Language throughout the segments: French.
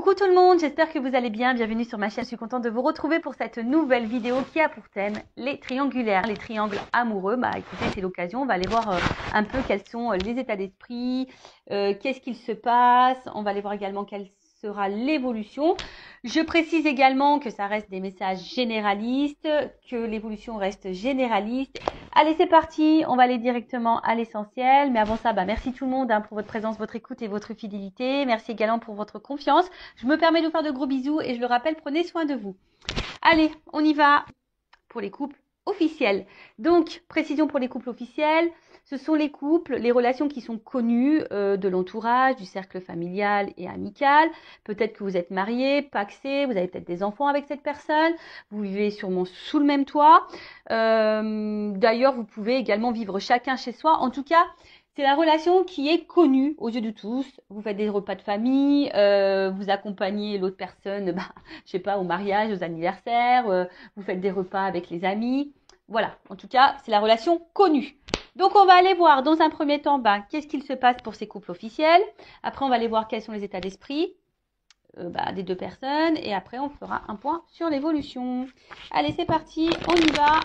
Coucou tout le monde, j'espère que vous allez bien. Bienvenue sur ma chaîne. Je suis contente de vous retrouver pour cette nouvelle vidéo qui a pour thème les triangulaires, les triangles amoureux. Bah écoutez, c'est l'occasion. On va aller voir un peu quels sont les états d'esprit, qu'est-ce qu'il se passe. On va aller voir également quelle sera l'évolution. Je précise également que ça reste des messages généralistes, que l'évolution reste généraliste. Allez, c'est parti, on va aller directement à l'essentiel. Mais avant ça, merci tout le monde pour votre présence, votre écoute et votre fidélité. Merci également pour votre confiance. Je me permets de vous faire de gros bisous et je le rappelle, prenez soin de vous. Allez, on y va pour les couples officiels. Donc, précision pour les couples officiels, ce sont les couples, les relations qui sont connues de l'entourage, du cercle familial et amical. Peut-être que vous êtes mariés, pacsés, vous avez peut-être des enfants avec cette personne, vous vivez sûrement sous le même toit. D'ailleurs, vous pouvez également vivre chacun chez soi. En tout cas, c'est la relation qui est connue aux yeux de tous. Vous faites des repas de famille, vous accompagnez l'autre personne, je sais pas, au mariage, aux anniversaires, vous faites des repas avec les amis. Voilà, en tout cas, c'est la relation connue. Donc, on va aller voir dans un premier temps, qu'est-ce qu'il se passe pour ces couples officiels. Après, on va aller voir quels sont les états d'esprit des deux personnes. Et après, on fera un point sur l'évolution. Allez, c'est parti, on y va.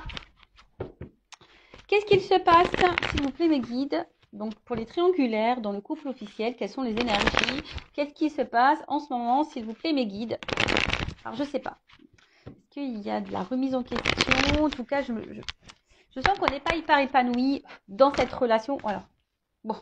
Qu'est-ce qu'il se passe, s'il vous plaît, mes guides? Donc, pour les triangulaires, dans le couple officiel, quelles sont les énergies? Qu'est-ce qui se passe en ce moment, s'il vous plaît, mes guides? Alors, je ne sais pas. Est-ce qu'il y a de la remise en question? En tout cas, je sens qu'on n'est pas hyper épanoui dans cette relation. Voilà. Bon.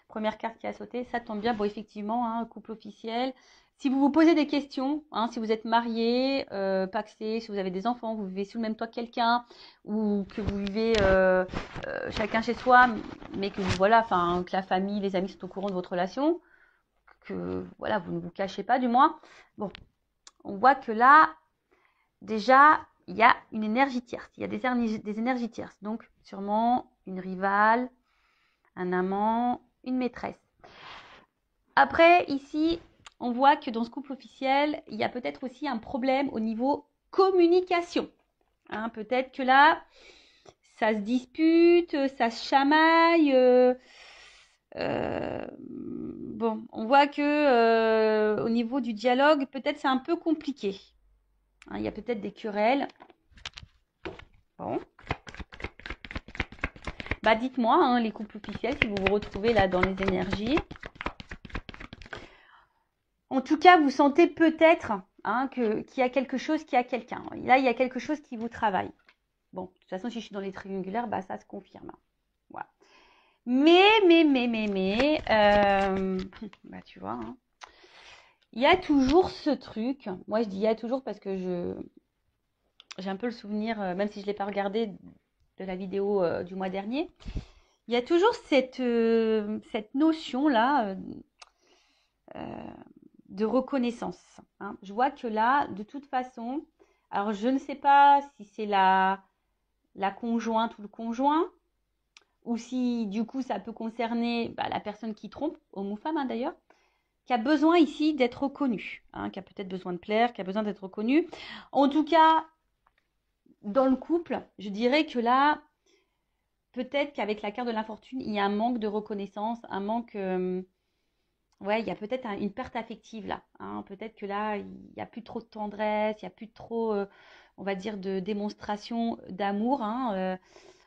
Première carte qui a sauté, ça tombe bien. Bon, effectivement, couple officiel. Si vous vous posez des questions, si vous êtes marié, pacsé, si vous avez des enfants, vous vivez sous le même toit que quelqu'un, ou que vous vivez chacun chez soi, mais que que la famille, les amis sont au courant de votre relation, que voilà, vous ne vous cachez pas du moins. Bon, on voit que là, déjà, il y a une énergie tierce, il y a des énergies tierces. Donc, sûrement une rivale, un amant, une maîtresse. Après, ici, on voit que dans ce couple officiel, il y a peut-être aussi un problème au niveau communication. Peut-être que là, ça se dispute, ça se chamaille. Bon, on voit que au niveau du dialogue, peut-être c'est un peu compliqué. Il y a peut-être des querelles. Bon. Dites-moi, les couples officiels, si vous vous retrouvez là dans les énergies. En tout cas, vous sentez peut-être qu'il y a quelque chose qui a quelqu'un. Là, il y a quelque chose qui vous travaille. Bon, de toute façon, si je suis dans les triangulaires, ça se confirme. Voilà. Mais, tu vois, il y a toujours ce truc. Moi, je dis il y a toujours parce que j'ai un peu le souvenir, même si je ne l'ai pas regardé de la vidéo du mois dernier, il y a toujours cette notion-là de reconnaissance. Je vois que là, de toute façon, alors je ne sais pas si c'est la conjointe ou le conjoint, ou si du coup ça peut concerner la personne qui trompe, homme ou femme d'ailleurs, qui a besoin ici d'être reconnu, qui a peut-être besoin de plaire, qui a besoin d'être reconnu. En tout cas, dans le couple, je dirais que là, peut-être qu'avec la carte de l'infortune, il y a un manque de reconnaissance, un manque... il y a peut-être une perte affective là. Peut-être que là, il n'y a plus trop de tendresse, il n'y a plus trop, on va dire, de démonstration d'amour.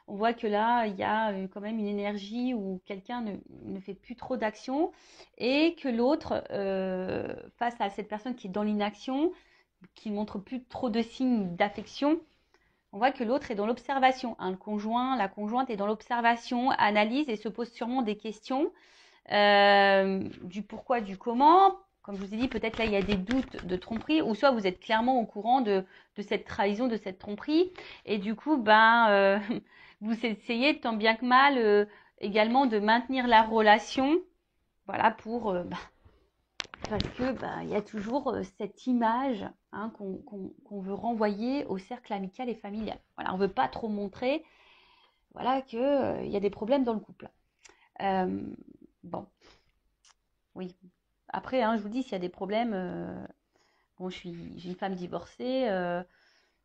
On voit que là, il y a quand même une énergie où quelqu'un ne fait plus trop d'action et que l'autre, face à cette personne qui est dans l'inaction, qui ne montre plus trop de signes d'affection, on voit que l'autre est dans l'observation. Le conjoint, la conjointe est dans l'observation, analyse et se pose sûrement des questions. Du pourquoi, du comment. Comme je vous ai dit, peut-être là il y a des doutes de tromperie, ou soit vous êtes clairement au courant de cette trahison, de cette tromperie, et du coup vous essayez tant bien que mal également de maintenir la relation, voilà, pour parce que il y a toujours cette image qu'on veut renvoyer au cercle amical et familial. Voilà, on veut pas trop montrer, voilà, que il y a des problèmes dans le couple. Bon, oui. Après, je vous dis, s'il y a des problèmes, bon, j'ai une femme divorcée.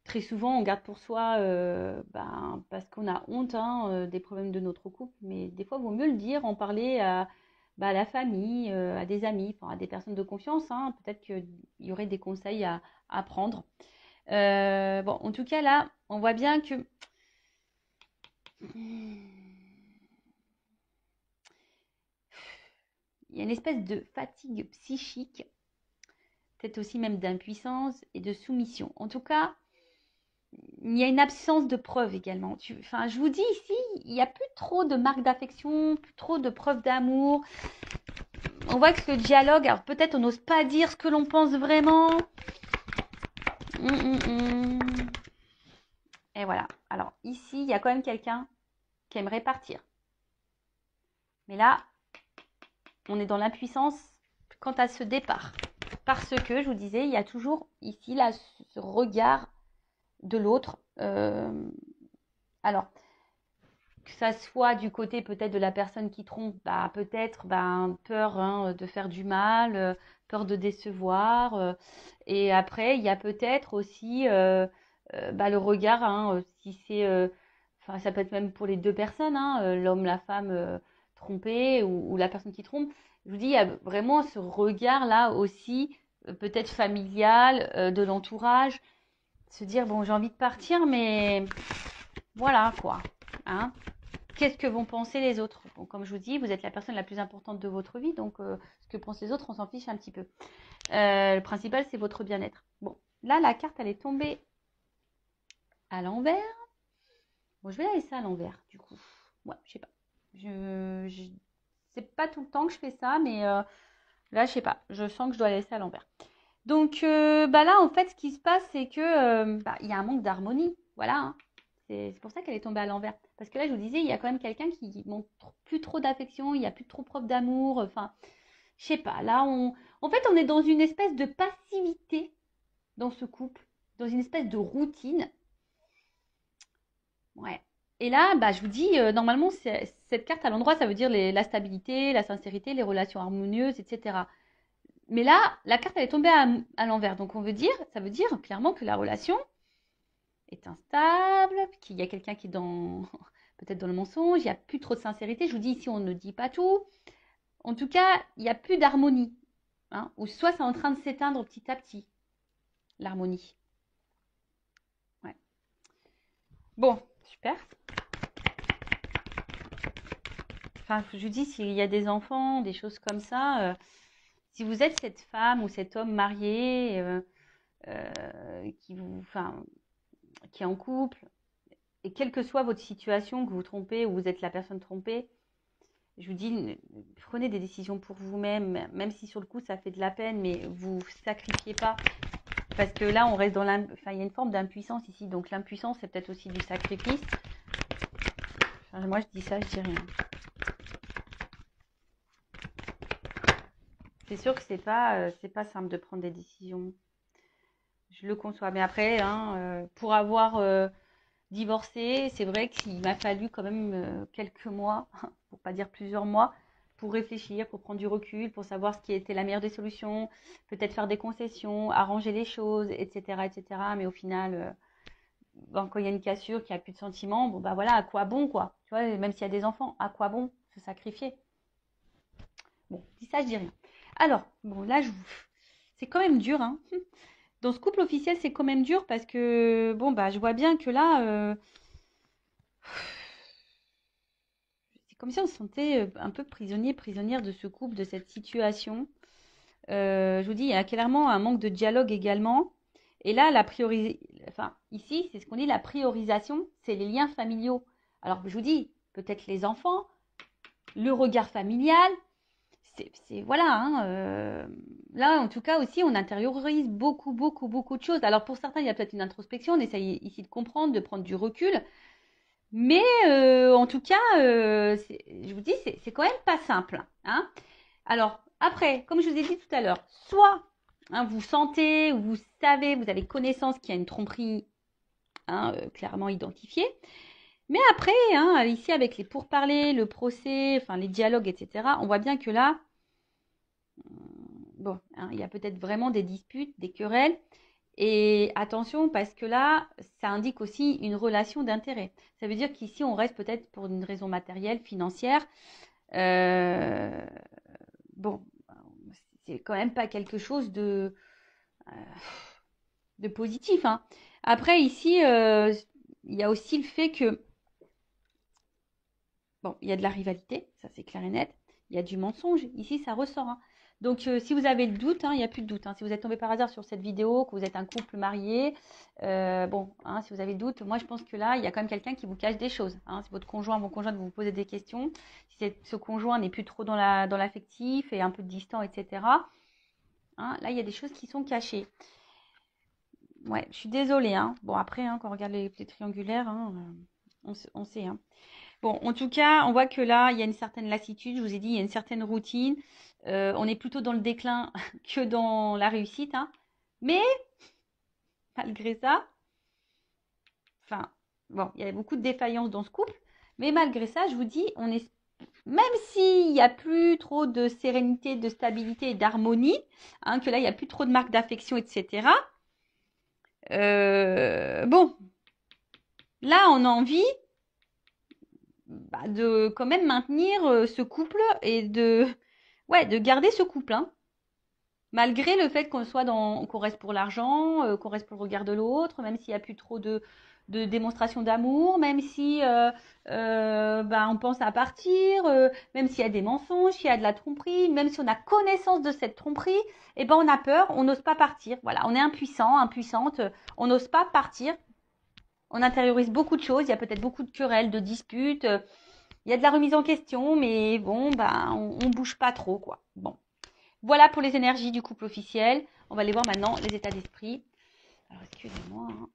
Très souvent, on garde pour soi, parce qu'on a honte des problèmes de notre couple. Mais des fois, il vaut mieux le dire, en parler à à la famille, à des amis, enfin, à des personnes de confiance, hein. Peut-être qu'il y aurait des conseils à prendre. Bon, en tout cas, là, on voit bien que il y a une espèce de fatigue psychique, peut-être aussi même d'impuissance et de soumission. En tout cas, il y a une absence de preuves également. Enfin, je vous dis ici, il n'y a plus trop de marques d'affection, plus trop de preuves d'amour. On voit que le dialogue, alors peut-être on n'ose pas dire ce que l'on pense vraiment. Et voilà. Alors ici, il y a quand même quelqu'un qui aimerait partir. Mais là, on est dans l'impuissance quant à ce départ. Parce que, je vous disais, il y a toujours ici là, ce regard de l'autre. Alors, que ça soit du côté peut-être de la personne qui trompe, peut-être peur de faire du mal, peur de décevoir. Et après, il y a peut-être aussi le regard, si c'est, enfin ça peut être même pour les deux personnes, l'homme, la femme trompée ou la personne qui trompe. Je vous dis, il y a vraiment ce regard-là aussi, peut-être familial, de l'entourage, se dire, bon, j'ai envie de partir, mais voilà quoi. Hein. Qu'est-ce que vont penser les autres? Bon, comme je vous dis, vous êtes la personne la plus importante de votre vie, donc ce que pensent les autres, on s'en fiche un petit peu. Le principal, c'est votre bien-être. Bon, là, la carte, elle est tombée à l'envers. Bon, je vais la laisser à l'envers, du coup. Ouais, je sais pas. C'est pas tout le temps que je fais ça, mais là, je sais pas. Je sens que je dois la laisser à l'envers. Donc, là, en fait, ce qui se passe, c'est que il y a un manque d'harmonie. Voilà. Hein. C'est pour ça qu'elle est tombée à l'envers. Parce que là, je vous disais, il y a quand même quelqu'un qui montre plus trop d'affection, il n'y a plus trop preuve d'amour. Enfin, je sais pas. Là, en fait, on est dans une espèce de passivité dans ce couple, dans une espèce de routine. Ouais. Et là, je vous dis, normalement, cette carte à l'endroit, ça veut dire la stabilité, la sincérité, les relations harmonieuses, etc. Mais là, la carte, elle est tombée à l'envers. Donc, ça veut dire clairement que la relation est instable, qu'il y a quelqu'un qui est peut-être dans le mensonge, il n'y a plus trop de sincérité. Je vous dis ici, on ne dit pas tout. En tout cas, il n'y a plus d'harmonie. Hein, ou soit c'est en train de s'éteindre petit à petit, l'harmonie. Ouais. Bon, super. Enfin, je vous dis, s'il y a des enfants, des choses comme ça, si vous êtes cette femme ou cet homme marié qui est en couple, et quelle que soit votre situation, que vous trompez ou vous êtes la personne trompée, je vous dis, prenez des décisions pour vous-même, même si sur le coup ça fait de la peine, mais vous sacrifiez pas. Parce que là, on reste dans il y a une forme d'impuissance ici. Donc l'impuissance, c'est peut-être aussi du sacrifice. Enfin, moi, je dis ça, je dis rien. C'est sûr que c'est pas simple de prendre des décisions. Je le conçois. Mais après, pour avoir divorcé, c'est vrai qu'il m'a fallu quand même quelques mois, pour pas dire plusieurs mois, pour réfléchir, pour prendre du recul, pour savoir ce qui était la meilleure des solutions, peut-être faire des concessions, arranger les choses, etc., etc. Mais au final, quand il y a une cassure, qu'il n'y a plus de sentiments, bon voilà, à quoi bon quoi? Tu vois, même s'il y a des enfants, à quoi bon se sacrifier? Bon, dis ça, je dis rien. Alors, bon là, c'est quand même dur, hein. Dans ce couple officiel, c'est quand même dur parce que je vois bien que là, c'est comme si on se sentait un peu prisonnier, prisonnière de ce couple, de cette situation. Je vous dis, il y a clairement un manque de dialogue également. Et là, ici, c'est ce qu'on dit, la priorisation, c'est les liens familiaux. Alors, je vous dis, peut-être les enfants, le regard familial, voilà. Là, en tout cas, aussi, on intériorise beaucoup, beaucoup, beaucoup de choses. Alors, pour certains, il y a peut-être une introspection, on essaye ici de comprendre, de prendre du recul. Mais en tout cas, je vous dis, c'est quand même pas simple. Hein. Alors, après, comme je vous ai dit tout à l'heure, soit vous sentez ou vous savez, vous avez connaissance qu'il y a une tromperie clairement identifiée. Mais après, ici, avec les pourparlers, le procès, enfin les dialogues, etc., on voit bien que là, il y a peut-être vraiment des disputes, des querelles. Et attention, parce que là, ça indique aussi une relation d'intérêt. Ça veut dire qu'ici, on reste peut-être pour une raison matérielle, financière. bon, c'est quand même pas quelque chose de positif, hein. Après, ici, il y a aussi le fait que, bon, il y a de la rivalité, ça c'est clair et net. Il y a du mensonge, ici ça ressort, hein. Donc, si vous avez le doute, hein, il n'y a plus de doute, hein. Si vous êtes tombé par hasard sur cette vidéo, que vous êtes un couple marié, bon, hein, si vous avez le doute, moi je pense que là, il y a quand même quelqu'un qui vous cache des choses, hein. Si votre conjoint, mon conjoint vous pose des questions, si ce conjoint n'est plus trop dans l'affectif et un peu distant, etc., hein, là, il y a des choses qui sont cachées. Ouais, je suis désolée, hein. Bon, après, hein, quand on regarde les triangulaires, hein, on sait, hein. Bon, en tout cas, on voit que là, il y a une certaine lassitude. Je vous ai dit, il y a une certaine routine. On est plutôt dans le déclin que dans la réussite, hein. Mais, malgré ça, enfin, bon, il y a beaucoup de défaillances dans ce couple. Mais malgré ça, je vous dis, même s'il n'y a plus trop de sérénité, de stabilité et d'harmonie, hein, que là, il n'y a plus trop de marques d'affection, etc. Bon, là, on a envie de quand même maintenir ce couple et de garder ce couple, hein. Malgré le fait qu'on reste pour l'argent, qu'on reste pour le regard de l'autre, même s'il n'y a plus trop de démonstration d'amour, même si on pense à partir, même s'il y a des mensonges, s'il y a de la tromperie, même si on a connaissance de cette tromperie, et ben on a peur, on n'ose pas partir. Voilà, on est impuissant, impuissante, on n'ose pas partir. On intériorise beaucoup de choses, il y a peut-être beaucoup de querelles, de disputes, il y a de la remise en question, mais bon, on bouge pas trop, quoi. Bon. Voilà pour les énergies du couple officiel. On va aller voir maintenant les états d'esprit. Alors, excusez-moi, hein.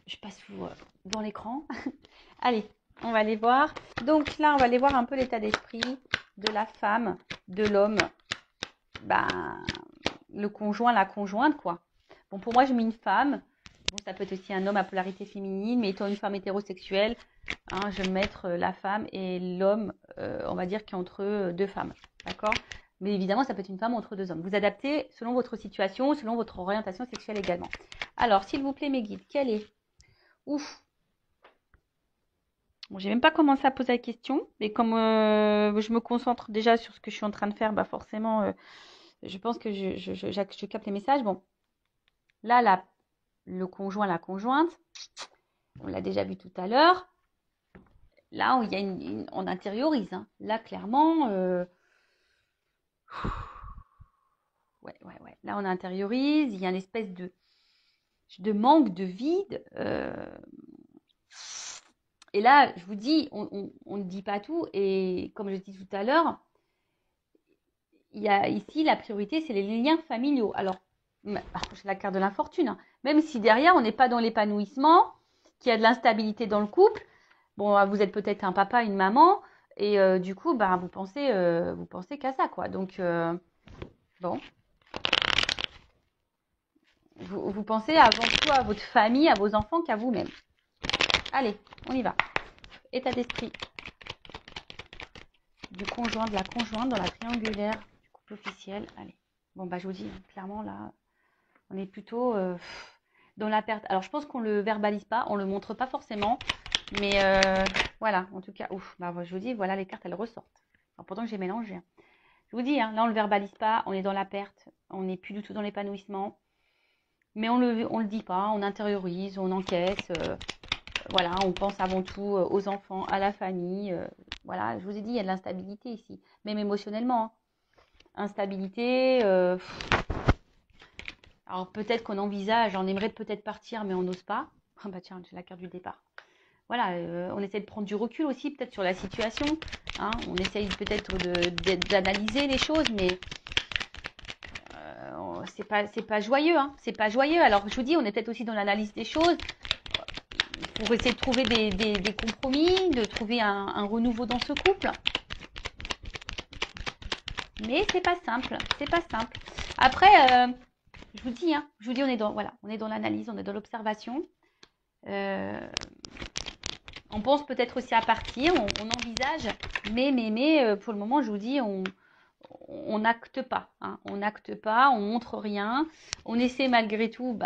Je passe dans l'écran. Allez, on va aller voir. Donc là, on va aller voir un peu l'état d'esprit de la femme, de l'homme, le conjoint, la conjointe, quoi. Bon, pour moi, je mets une femme. Bon, ça peut être aussi un homme à polarité féminine, mais étant une femme hétérosexuelle, hein, je vais mettre la femme et l'homme, on va dire, qui est entre deux femmes. D'accord? Mais évidemment, ça peut être une femme entre deux hommes. Vous adaptez selon votre situation, selon votre orientation sexuelle également. Alors, s'il vous plaît, mes guides, quelle est? Ouf. Bon, j'ai même pas commencé à poser la question, mais comme je me concentre déjà sur ce que je suis en train de faire, forcément, je pense que je capte les messages. Bon, là, le conjoint, la conjointe, on l'a déjà vu tout à l'heure. Là, il y a on intériorise, hein. Là, clairement, ouais. Là, on intériorise. Il y a une espèce de manque, de vide. Et là, je vous dis, on ne dit pas tout. Et comme je dis tout à l'heure, il y a ici la priorité, c'est les liens familiaux. Alors, c'est la carte de l'infortune, hein. Même si derrière, on n'est pas dans l'épanouissement, qu'il y a de l'instabilité dans le couple. Bon, vous êtes peut-être un papa, une maman, et du coup, vous pensez qu'à ça, quoi. Donc, bon, vous pensez avant tout à votre famille, à vos enfants qu'à vous-même. Allez, on y va. État d'esprit du conjoint, de la conjointe dans la triangulaire du couple officiel. Allez. Bon, je vous dis, clairement, là, on est plutôt dans la perte. Alors, je pense qu'on ne le verbalise pas, on ne le montre pas forcément. Mais voilà, en tout cas, je vous dis, voilà, les cartes, elles ressortent. Alors, pourtant que j'ai mélangé, hein. Je vous dis, hein, là, on ne le verbalise pas, on est dans la perte, on n'est plus du tout dans l'épanouissement. Mais on le dit pas, on intériorise, on encaisse. Voilà, on pense avant tout aux enfants, à la famille. Voilà, je vous ai dit, il y a de l'instabilité ici, même émotionnellement, hein. Instabilité. Alors peut-être qu'on envisage, on aimerait peut-être partir, mais on n'ose pas. Ah bah tiens, j'ai la carte du départ. Voilà, on essaie de prendre du recul aussi, peut-être sur la situation, hein. On essaye peut-être d'analyser les choses, mais c'est pas joyeux, hein. C'est pas joyeux. Alors je vous dis, on est peut-être aussi dans l'analyse des choses pour essayer de trouver des compromis, de trouver un renouveau dans ce couple. Mais c'est pas simple, c'est pas simple. Après, je vous dis, on est dans l'analyse, on est dans l'observation. On pense peut-être aussi à partir, on envisage, mais pour le moment, je vous dis, on n'acte pas, hein. On n'acte pas, on montre rien. On essaie malgré tout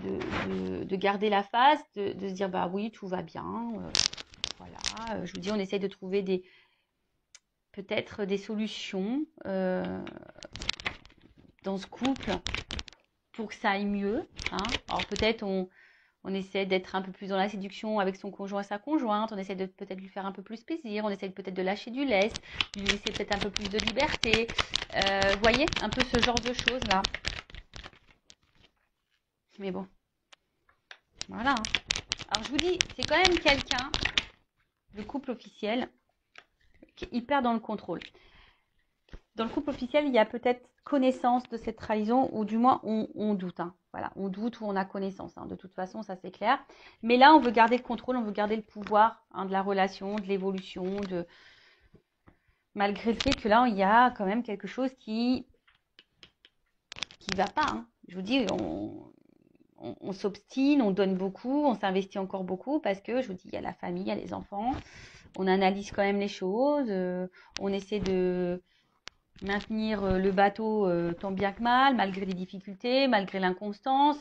de garder la face, de se dire oui, tout va bien. Voilà, je vous dis, on essaie de trouver peut-être des solutions dans ce couple pour que ça aille mieux. Hein. Alors peut-être on essaie d'être un peu plus dans la séduction avec son conjoint et sa conjointe, on essaie de peut-être lui faire un peu plus plaisir, on essaie peut-être de lâcher du lest, de lui laisser peut-être un peu plus de liberté. Vous voyez, un peu ce genre de choses-là. Mais bon, voilà. Hein. Alors je vous dis, c'est quand même quelqu'un, le couple officiel, qui est hyper dans le contrôle. Dans le couple officiel, il y a peut-être connaissance de cette trahison, ou du moins on doute. Hein. Voilà, on doute ou on a connaissance. Hein. De toute façon, ça c'est clair. Mais là, on veut garder le contrôle, on veut garder le pouvoir de la relation, de l'évolution, malgré le fait que là, il y a quand même quelque chose qui va pas. Hein. Je vous dis, on s'obstine, on donne beaucoup, on s'investit encore beaucoup parce que, je vous dis, il y a la famille, il y a les enfants. On analyse quand même les choses. On essaie de maintenir le bateau tant bien que mal, malgré les difficultés, malgré l'inconstance.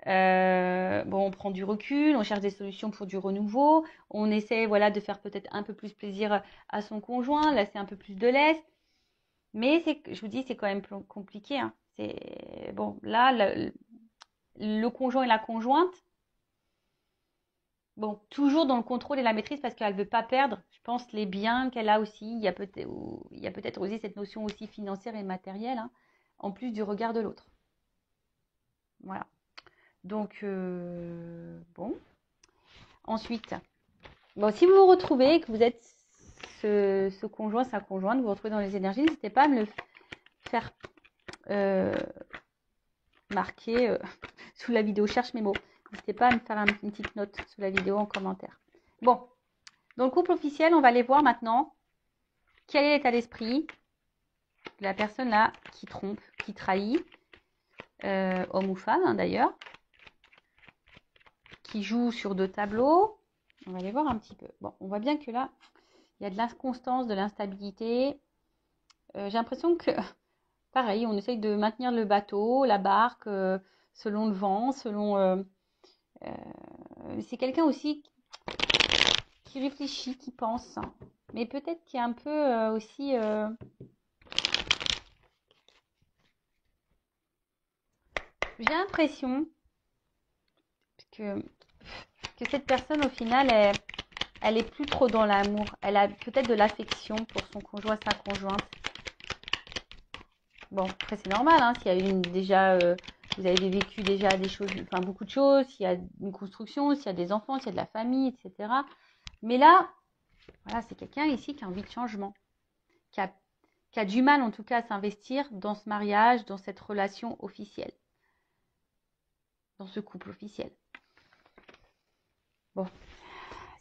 On prend du recul, on cherche des solutions pour du renouveau. On essaie de faire peut-être un peu plus plaisir à son conjoint, laisser un peu plus de lest. Mais je vous dis, c'est quand même compliqué. Hein. Là, le conjoint et la conjointe, toujours dans le contrôle et la maîtrise parce qu'elle ne veut pas perdre, je pense, les biens qu'elle a aussi. Il y a peut-être aussi cette notion aussi financière et matérielle, hein, en plus du regard de l'autre. Voilà. Donc, Ensuite, si vous vous retrouvez, que vous êtes ce conjoint, sa conjointe, vous vous retrouvez dans les énergies, n'hésitez pas à me le faire marquer sous la vidéo. Cherche mes mots. N'hésitez pas à me faire une petite note sous la vidéo en commentaire. Bon, dans le couple officiel, on va aller voir maintenant quel est l'état d'esprit de la personne là qui trompe, qui trahit, homme ou femme hein, d'ailleurs, qui joue sur 2 tableaux. On va aller voir un petit peu. Bon, on voit bien que là, il y a de l'inconstance, de l'instabilité. J'ai l'impression que, pareil, on essaye de maintenir le bateau, la barque, selon le vent, c'est quelqu'un aussi qui réfléchit, qui pense, mais peut-être qui est un peu aussi... J'ai l'impression que cette personne, au final, elle est plus trop dans l'amour. Elle a peut-être de l'affection pour son conjoint, sa conjointe. Bon, après, c'est normal, hein, s'il y a vous avez vécu déjà des choses, enfin beaucoup de choses, s'il y a une construction, s'il y a des enfants, s'il y a de la famille, etc. Mais là, voilà, c'est quelqu'un ici qui a envie de changement, qui a du mal en tout cas à s'investir dans ce mariage, dans cette relation officielle, dans ce couple officiel. Bon,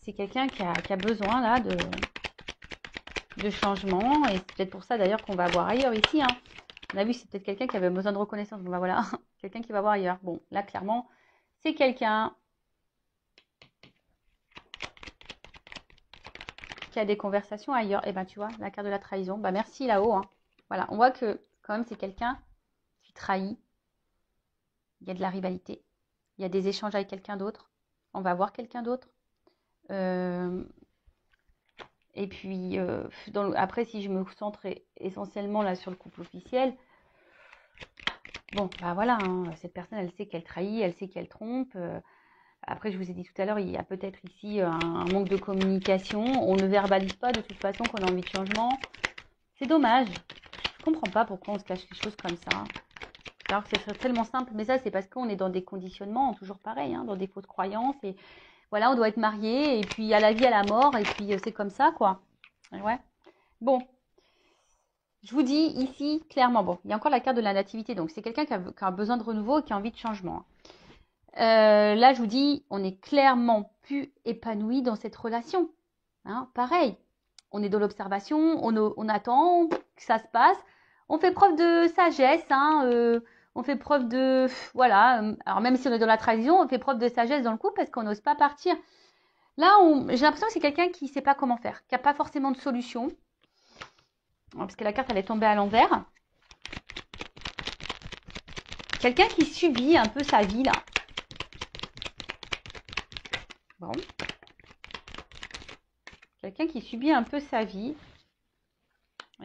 c'est quelqu'un qui a besoin là de changement, et c'est peut-être pour ça d'ailleurs qu'on va voir ailleurs ici. Hein. On a vu, c'est peut-être quelqu'un qui avait besoin de reconnaissance. Bon, voilà, quelqu'un qui va voir ailleurs. Bon, là, clairement, c'est quelqu'un qui a des conversations ailleurs. Et ben, tu vois, la carte de la trahison. Bah, merci là-haut. Hein. Voilà, on voit que quand même, c'est quelqu'un qui trahit. Il y a de la rivalité. Il y a des échanges avec quelqu'un d'autre. On va voir quelqu'un d'autre. Et puis, après, si je me centre essentiellement là sur le couple officiel, bon, bah voilà, hein, cette personne, elle sait qu'elle trahit, elle sait qu'elle trompe. Après, je vous ai dit tout à l'heure, il y a peut-être ici un manque de communication. On ne verbalise pas de toute façon qu'on a envie de changement. C'est dommage. Je ne comprends pas pourquoi on se cache les choses comme ça. Alors que ce serait tellement simple. Mais ça, c'est parce qu'on est dans des conditionnements, toujours pareil, hein, dans des fausses croyances. Et voilà, on doit être marié. Et puis, à la vie, à la mort. Et puis, c'est comme ça, quoi. Ouais. Bon. Je vous dis ici, clairement, bon, il y a encore la carte de la nativité. Donc, c'est quelqu'un qui a besoin de renouveau et qui a envie de changement. Là, je vous dis, on est clairement plus épanoui dans cette relation. Hein, pareil, on est dans l'observation, on attend que ça se passe. On fait preuve de sagesse, hein, on fait preuve de... Voilà, alors même si on est dans la trahison, on fait preuve de sagesse dans le couple parce qu'on n'ose pas partir. Là, j'ai l'impression que c'est quelqu'un qui ne sait pas comment faire, qui n'a pas forcément de solution. Parce que la carte, elle est tombée à l'envers. Quelqu'un qui subit un peu sa vie, là. Bon. Quelqu'un qui subit un peu sa vie.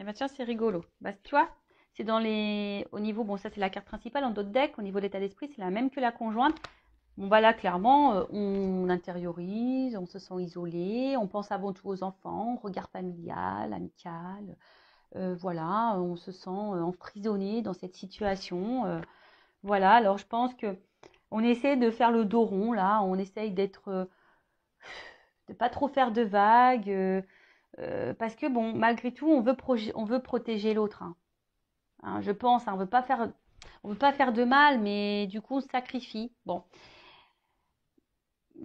Eh ben tiens, c'est rigolo. Bah, tu vois, c'est dans les... Au niveau, bon, ça c'est la carte principale, dans d'autres decks, au niveau de l'état d'esprit, c'est la même que la conjointe. Bon, bah là, clairement, on intériorise, on se sent isolé, on pense avant tout aux enfants, regard familial, amical. Voilà, on se sent emprisonné dans cette situation. Voilà, alors je pense que on essaie de faire le dos rond, là, on essaye de pas trop faire de vagues, parce que bon, malgré tout, on veut protéger l'autre, hein. Hein, je pense, hein, on veut pas faire de mal, mais du coup, on se sacrifie. Bon,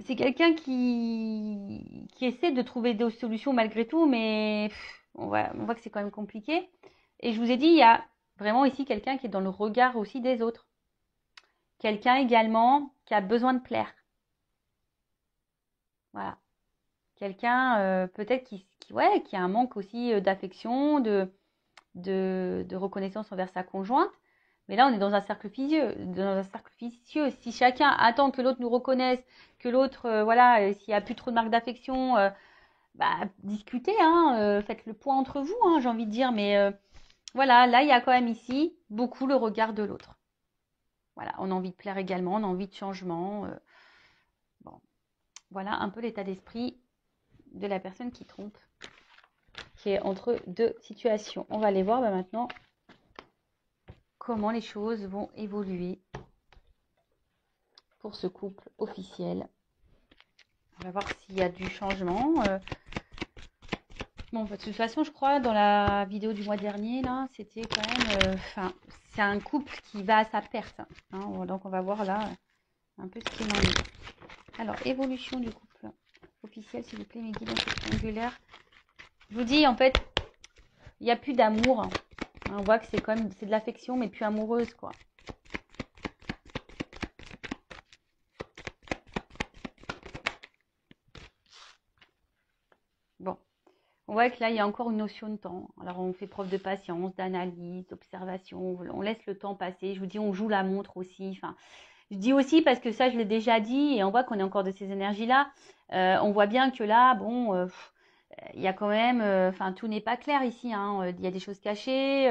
c'est quelqu'un qui essaie de trouver des solutions malgré tout, mais on voit que c'est quand même compliqué. Et je vous ai dit, il y a vraiment ici quelqu'un qui est dans le regard aussi des autres. Quelqu'un également qui a besoin de plaire. Voilà. Quelqu'un peut-être ouais, qui a un manque aussi d'affection, de reconnaissance envers sa conjointe. Mais là, on est dans un cercle vicieux. Dans un cercle vicieux. Si chacun attend que l'autre nous reconnaisse, que l'autre, voilà, s'il n'y a plus trop de marques d'affection, bah, discutez, hein, faites le point entre vous, hein, j'ai envie de dire. Mais voilà, là, il y a quand même ici beaucoup le regard de l'autre. Voilà, on a envie de plaire également, on a envie de changement. Bon, voilà un peu l'état d'esprit de la personne qui trompe, qui est entre deux situations. On va aller voir maintenant comment les choses vont évoluer pour ce couple officiel. On va voir s'il y a du changement. Bon, de toute façon, je crois, dans la vidéo du mois dernier, là, c'était quand même... c'est un couple qui va à sa perte, hein. Donc, on va voir là un peu ce qu'il en est. Alors, évolution du couple officiel, s'il vous plaît, mes guides, dans ce triangulaire. Je vous dis, en fait, il n'y a plus d'amour, hein. On voit que c'est quand même de l'affection, mais plus amoureuse, quoi. Bon, on voit que là, il y a encore une notion de temps. Alors, on fait preuve de patience, d'analyse, d'observation. On laisse le temps passer. Je vous dis, on joue la montre aussi. Enfin, je dis aussi parce que ça, je l'ai déjà dit, et on voit qu'on est encore de ces énergies-là. On voit bien que là, bon, il y a quand même... Enfin, tout n'est pas clair ici, hein. Il y a des choses cachées.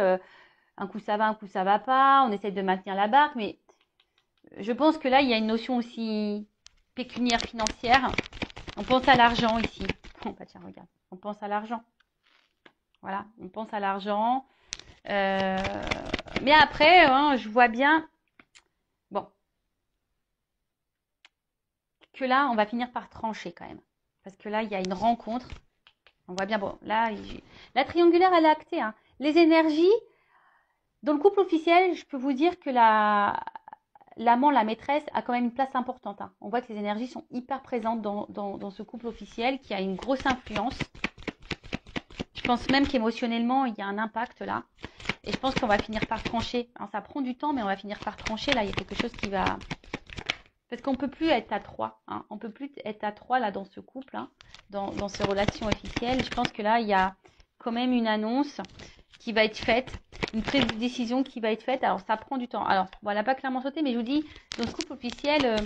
Un coup, ça va, un coup, ça va pas. On essaie de maintenir la barque, mais je pense que là, il y a une notion aussi pécuniaire, financière. On pense à l'argent ici. Oh, bah tiens, regarde. On pense à l'argent. Voilà, on pense à l'argent. Mais après, hein, je vois bien, bon, que là, on va finir par trancher quand même. Parce que là, il y a une rencontre. On voit bien, bon, là, la triangulaire, elle est actée, hein. Les énergies, dans le couple officiel, je peux vous dire que l'amant, la maîtresse, a quand même une place importante, hein. On voit que les énergies sont hyper présentes dans ce couple officiel qui a une grosse influence. Je pense même qu'émotionnellement, il y a un impact là. Et je pense qu'on va finir par trancher. Alors, ça prend du temps, mais on va finir par trancher. Là, il y a quelque chose qui va... Parce qu'on ne peut plus être à trois, hein. On ne peut plus être à trois là dans ce couple, hein, dans ces relations officielles. Je pense que là, il y a quand même une annonce qui va être faite, une prise de décision qui va être faite. Alors, ça prend du temps. Alors, bon, elle n'a pas clairement sauté, mais je vous dis, dans ce couple officiel,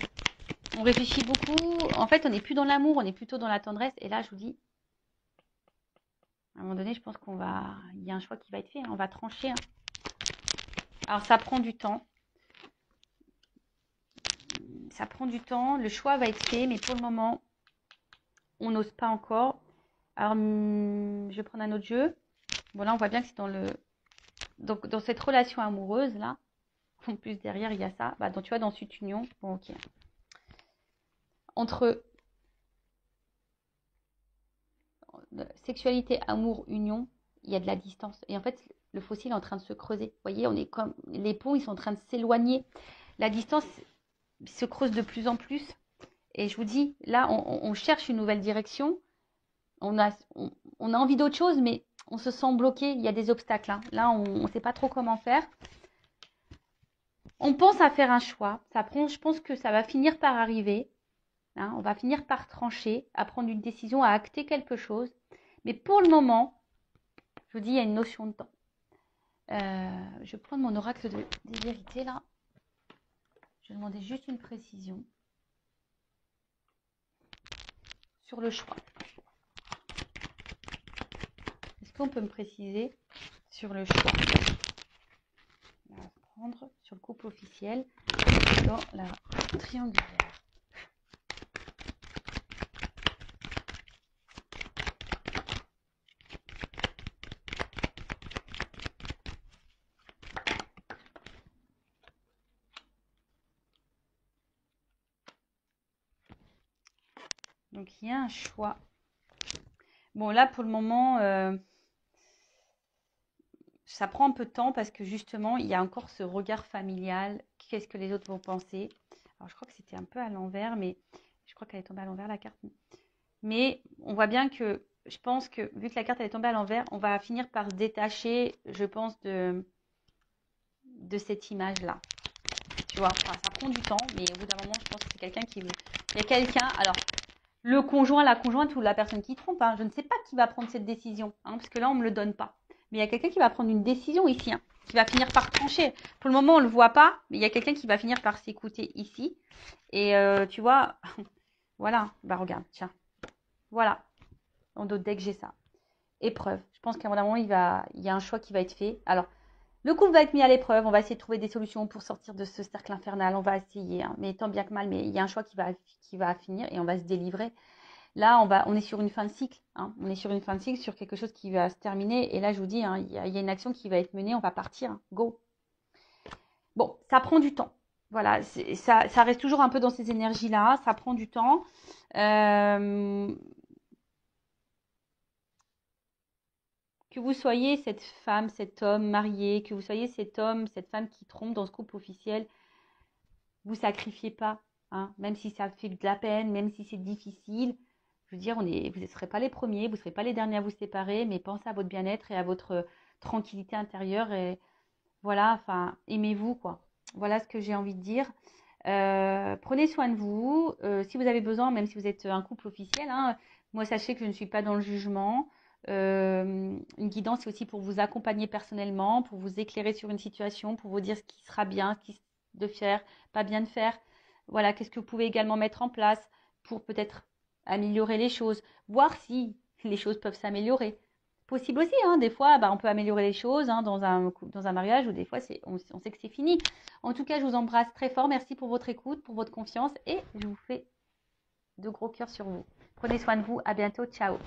on réfléchit beaucoup. En fait, on n'est plus dans l'amour, on est plutôt dans la tendresse. Et là, je vous dis, à un moment donné, je pense il y a un choix qui va être fait, hein. On va trancher, hein. Alors, ça prend du temps. Ça prend du temps. Le choix va être fait, mais pour le moment, on n'ose pas encore. Alors, je vais prendre un autre jeu. Bon, là, on voit bien que c'est donc, dans cette relation amoureuse, là. En plus, derrière, il y a ça. Bah, donc, tu vois, dans cette union. Bon, ok. Entre sexualité, amour, union, il y a de la distance. Et en fait, le fossile est en train de se creuser. Vous voyez, on est comme... Les ponts, ils sont en train de s'éloigner. La distance se creuse de plus en plus. Et je vous dis, là, on cherche une nouvelle direction. On a envie d'autre chose, mais on se sent bloqué. Il y a des obstacles, hein. Là, on ne sait pas trop comment faire. On pense à faire un choix. Je pense que ça va finir par arriver, hein. On va finir par trancher, à prendre une décision, à acter quelque chose. Mais pour le moment, je vous dis, il y a une notion de temps. Je vais prendre mon oracle des vérités, là. Je vais demander juste une précision sur le choix. Est-ce qu'on peut me préciser sur le choix. On va prendre sur le couple officiel dans la triangulaire. Donc il y a un choix. Bon là pour le moment, ça prend un peu de temps parce que justement il y a encore ce regard familial. Qu'est-ce que les autres vont penser? Alors je crois que c'était un peu à l'envers, mais je crois qu'elle est tombée à l'envers la carte. Mais on voit bien que je pense que vu que la carte elle est tombée à l'envers, on va finir par se détacher, je pense, de cette image-là. Tu vois, enfin, ça prend du temps, mais au bout d'un moment, je pense que c'est quelqu'un qui... Il y a quelqu'un, alors, le conjoint, la conjointe ou la personne qui trompe, hein, je ne sais pas qui va prendre cette décision, hein, parce que là, on ne me le donne pas. Mais il y a quelqu'un qui va prendre une décision ici, hein, qui va finir par trancher. Pour le moment, on ne le voit pas, mais il y a quelqu'un qui va finir par s'écouter ici. Et tu vois, voilà, bah regarde, tiens, voilà, en d'autres decks, j'ai ça. Épreuve. Je pense qu'à un moment, il y a un choix qui va être fait. Alors, le couple va être mis à l'épreuve. On va essayer de trouver des solutions pour sortir de ce cercle infernal. On va essayer, hein, mais tant bien que mal. Mais il y a un choix qui va finir et on va se délivrer. Là, on est sur une fin de cycle. Hein. On est sur une fin de cycle, sur quelque chose qui va se terminer. Et là, je vous dis, hein, il y a une action qui va être menée. On va partir. Hein. Go. Bon, ça prend du temps. Voilà, ça reste toujours un peu dans ces énergies-là. Ça prend du temps. Que vous soyez cette femme, cet homme marié, que vous soyez cet homme, cette femme qui trompe dans ce couple officiel, vous sacrifiez pas, hein, même si ça fait de la peine, même si c'est difficile. Je veux dire, vous ne serez pas les premiers, vous ne serez pas les derniers à vous séparer, mais pensez à votre bien-être et à votre tranquillité intérieure. Et voilà, enfin, aimez-vous, quoi. Voilà ce que j'ai envie de dire. Prenez soin de vous. Si vous avez besoin, même si vous êtes un couple officiel, hein, moi, sachez que je ne suis pas dans le jugement. Une guidance, c'est aussi pour vous accompagner personnellement, pour vous éclairer sur une situation, pour vous dire ce qui sera bien, ce qui de faire, pas bien de faire. Voilà, qu'est-ce que vous pouvez également mettre en place pour peut-être améliorer les choses, voir si les choses peuvent s'améliorer. Possible aussi, hein, des fois, bah, on peut améliorer les choses hein, dans un mariage ou des fois, on sait que c'est fini. En tout cas, je vous embrasse très fort. Merci pour votre écoute, pour votre confiance et je vous fais de gros cœurs sur vous. Prenez soin de vous. À bientôt. Ciao.